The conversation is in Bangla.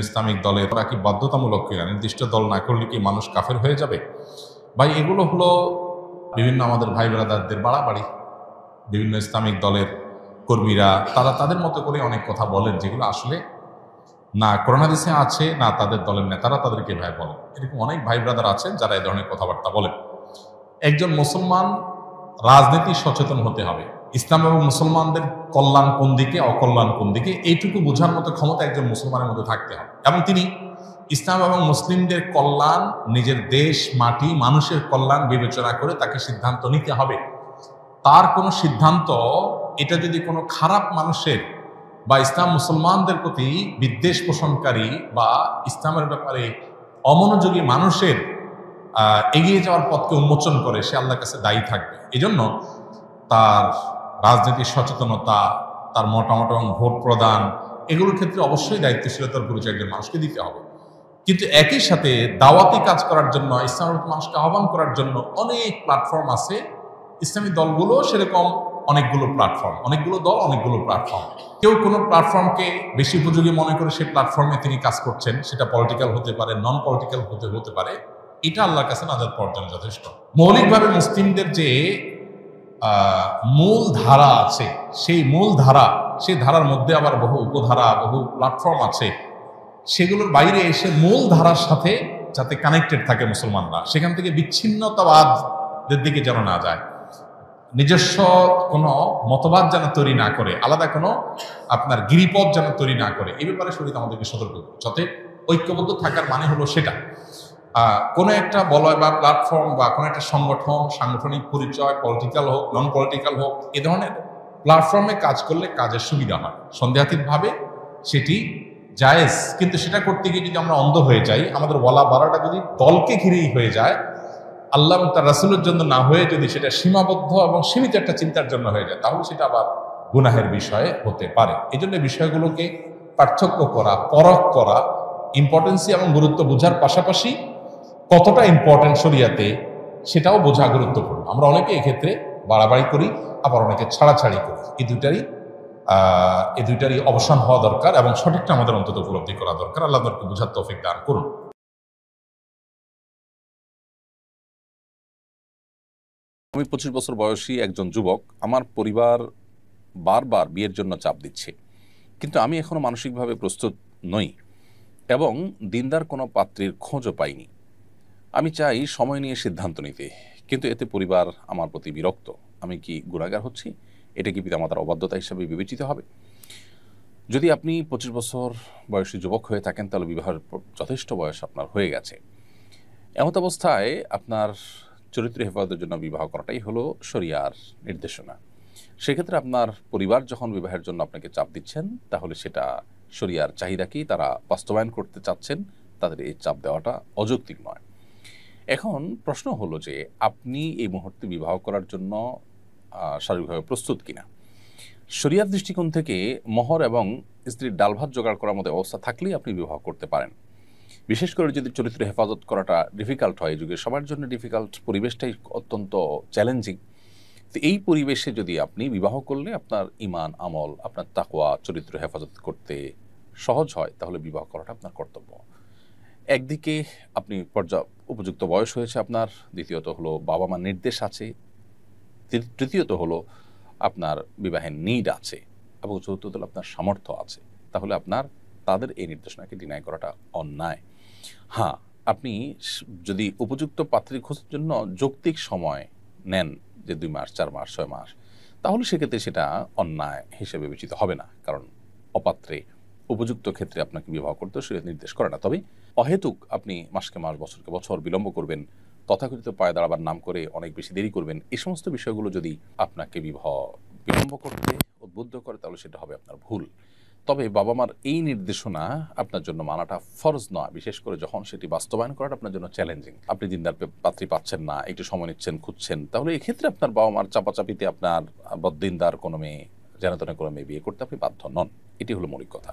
ইসলামিক দলে ওরা কি বাধ্যতামূলক কিনা, নির্দিষ্ট দল না করলে কি মানুষ কাফের হয়ে যাবে? ভাই, এগুলো হলো বিভিন্ন আমাদের ভাই ব্রাদারদের বাড়াবাড়ি। বিভিন্ন ইসলামিক দলের কর্মীরা তারা তাদের মতো করে অনেক কথা বলেন, যেগুলো আসলে না কোরআন হাদিসে আছে, না তাদের দলের নেতারা তাদেরকে ভাই বলেন। এরকম অনেক ভাই ব্রাদার আছেন যারা এই ধরনের কথাবার্তা বলেন। একজন মুসলমান রাজনীতি সচেতন হতে হবে। ইসলাম এবং মুসলমানদের কল্যাণ কোন দিকে, অকল্যাণ কোন দিকে, এইটুকু বোঝার মতো ক্ষমতা একজন মুসলমানের মধ্যে থাকতে হবে, এবং তিনি ইসলাম এবং মুসলিমদের কল্যাণ, নিজের দেশ, মাটি, মানুষের কল্যাণ বিবেচনা করে তাকে সিদ্ধান্ত নিতে হবে। তার কোনো সিদ্ধান্ত এটা যদি কোনো খারাপ মানুষের বা ইসলাম মুসলমানদের প্রতি বিদ্বেষ পোষণকারী বা ইসলামের ব্যাপারে অমনোযোগী মানুষের এগিয়ে যাওয়ার পথকে উন্মোচন করে, সে আল্লাহর কাছে দায়ী থাকবে। এজন্য তার রাজনীতির সচেতনতা, তার মতামত এবং ভোট প্রদান, এগুলোর ক্ষেত্রে অবশ্যই দায়িত্বশীলতার পরিচয় একজন মানুষকে দিতে হবে। কিন্তু একই সাথে দাওয়াতি কাজ করার জন্য, ইসলামের মানুষকে আহ্বান করার জন্য অনেক প্ল্যাটফর্ম আছে। ইসলামী দলগুলো সেরকম অনেকগুলো প্ল্যাটফর্ম, অনেকগুলো দল, অনেকগুলো প্ল্যাটফর্ম। কেউ কোনো প্ল্যাটফর্মকে বেশি উপযোগী মনে করে সেই প্ল্যাটফর্মে তিনি কাজ করছেন, সেটা পলিটিক্যাল হতে পারে, নন পলিটিক্যাল হতে পারে। এটা আল্লাহর কাছে নাজাত পাওয়ার জন্য যথেষ্ট। মৌলিকভাবে মুসলিমদের যে মূল ধারা আছে, সেই মূল ধারা, সেই ধারার মধ্যে আবার বহু উপধারা, বহু প্ল্যাটফর্ম আছে। সেগুলোর বাইরে এসে মূল ধারার সাথে যাতে কানেক্টেড থাকে মুসলমানরা, সেখান থেকে বিচ্ছিন্নতাবাদের দিকে যেন না যায়, নিজস্ব কোনো মতবাদ যেন তৈরি না করে, আলাদা কোনো আপনার গিরিপথ যেন তৈরি না করে, এই ব্যাপারে শরীয়ত আমাদেরকে সতর্ক করে। যাতে ঐক্যবদ্ধ থাকার মানে হলো সেটা কোনো একটা বলয় বা প্ল্যাটফর্ম বা কোনো একটা সংগঠন, সাংগঠনিক পরিচয়, পলিটিক্যাল হোক, নন পলিটিক্যাল হোক, এ ধরনের প্ল্যাটফর্মে কাজ করলে কাজের সুবিধা হয়। সন্দেহাতীতভাবে সেটি জায়েজ, কিন্তু সেটা করতে গিয়ে যদি আমরা অন্ধ হয়ে যাই, আমাদের বলা বাড়াটা যদি দলকে ঘিরেই হয়ে যায়, আল্লাহ এবং তার রাসূলের জন্য না হয়ে যদি সেটা সীমাবদ্ধ এবং সীমিত একটা চিন্তার জন্য হয়ে যায়, তাহলে সেটা আবার গুনাহের বিষয়ে হতে পারে। এই জন্য বিষয়গুলোকে পার্থক্য করা, পরখ করা, ইম্পর্টেন্সি এবং গুরুত্ব বোঝার পাশাপাশি কতটা ইম্পর্টেন্ট শরিয়াতে সেটাও বোঝা গুরুত্বপূর্ণ। আমরা অনেকে এক্ষেত্রে বাড়াবাড়ি করি, আবার অনেকে ছাড়াছাড়ি করি। এই দুইটারই অবসান হওয়া দরকার, এবং সঠিকটা আমাদের অন্তত উপলব্ধি করা দরকার। আল্লাহ আমাদেরকে বোঝার তৌফিক দান করুন। আমি 25 বছর বয়সী একজন যুবক। আমার পরিবার বারবার বিয়ের জন্য চাপ দিচ্ছে, কিন্তু আমি এখনো মানসিকভাবে প্রস্তুত নই এবং দিনদার কোনো পাত্রীর খোঁজও পাইনি। আমি চাই সময় নিয়ে সিদ্ধান্ত নিতে, কিন্তু এতে পরিবার আমার প্রতি বিরক্ত। আমি কি গুনাহগার হচ্ছি? এটা কি পিতামাতার অবাধ্যতা হিসাবে বিবেচিত হবে? যদি আপনি 25 বছর বয়সী যুবক হয়ে থাকেন, তাহলে বিবাহের যথেষ্ট বয়স আপনার হয়ে গেছে। এমত অবস্থায় আপনার চরিত্র হেফাজতের জন্য বিবাহ করাটাই হলো শরিয়ার নির্দেশনা। সেক্ষেত্রে আপনার পরিবার যখন বিবাহের জন্য আপনাকে চাপ দিচ্ছেন, তাহলে সেটা শরিয়ার চাহিদা কি তারা বাস্তবায়ন করতে চাচ্ছেন, তাদের এই চাপ দেওয়াটা অযৌক্তিক নয়। এখন প্রশ্ন হলো যে আপনি এই মুহূর্তে বিবাহ করার জন্য শারীরিকভাবে প্রস্তুত কিনা। শরিয়ার দৃষ্টিকোণ থেকে মোহর এবং স্ত্রীর ডাল ভাত জোগাড় করার মতো অবস্থা থাকলেই আপনি বিবাহ করতে পারেন। বিশেষ করে যদি চরিত্র হেফাজত করাটা ডিফিকাল্ট হয়, যুগে সবার জন্য ডিফিকাল্ট, পরিবেশটাই অত্যন্ত চ্যালেঞ্জিং। তো এই পরিবেশে যদি আপনি বিবাহ করলে আপনার ইমান, আমল, আপনার তাকওয়া, চরিত্র হেফাজত করতে সহজ হয়, তাহলে বিবাহ করাটা আপনার কর্তব্য। একদিকে আপনি উপযুক্ত বয়স হয়েছে আপনার, দ্বিতীয়ত হলো বাবা মার নির্দেশ আছে, তৃতীয়ত হলো আপনার বিবাহের নিড আছে, এবং চতুর্থত হলো আপনার সামর্থ্য আছে। তাহলে আপনার তাদের এই নির্দেশনাকে ডিনাই করাটা অন্যায়। হ্যাঁ, আপনি যদি উপযুক্ত পাত্রী খোঁজার জন্য যৌক্তিক সময় নেন, যে 2 মাস, 4 মাস, 6 মাস, তাহলে সেক্ষেত্রে সেটা অন্যায় হিসেবে বিবেচিত হবে না, কারণ অপাত্রে উপযুক্ত ক্ষেত্রে আপনাকে বিবাহ করতে শরীয়ত নির্দেশ করে না। তবে অহেতুক আপনি মাসকে মাস, বছরকে বছর বিলম্ব করবেন, তথাকথিত পায়ে দাঁড়াবার নাম করে অনেক বেশি দেরি করবেন, এই সমস্ত বিষয়গুলো যদি আপনাকে বিলম্ব করতে উদ্বুদ্ধ করে, তাহলে সেটা হবে আপনার ভুল। তবে বাবা মার এই নির্দেশনা আপনার জন্য মানাটা ফরজ নয়, বিশেষ করে যখন সেটি বাস্তবায়ন করাটা আপনার জন্য চ্যালেঞ্জিং। আপনি দিনদার পাত্রী পাচ্ছেন না, একটু সময় নিচ্ছেন, খুঁজছেন, তাহলে এক্ষেত্রে আপনার বাবা মার চাপাচাপিতে আপনার বদ্দিনদার কোনো মেয়ে, যেন তেন কোনো মেয়ে বিয়ে করতে আপনি বাধ্য নন। এটি হলো মৌলিক কথা।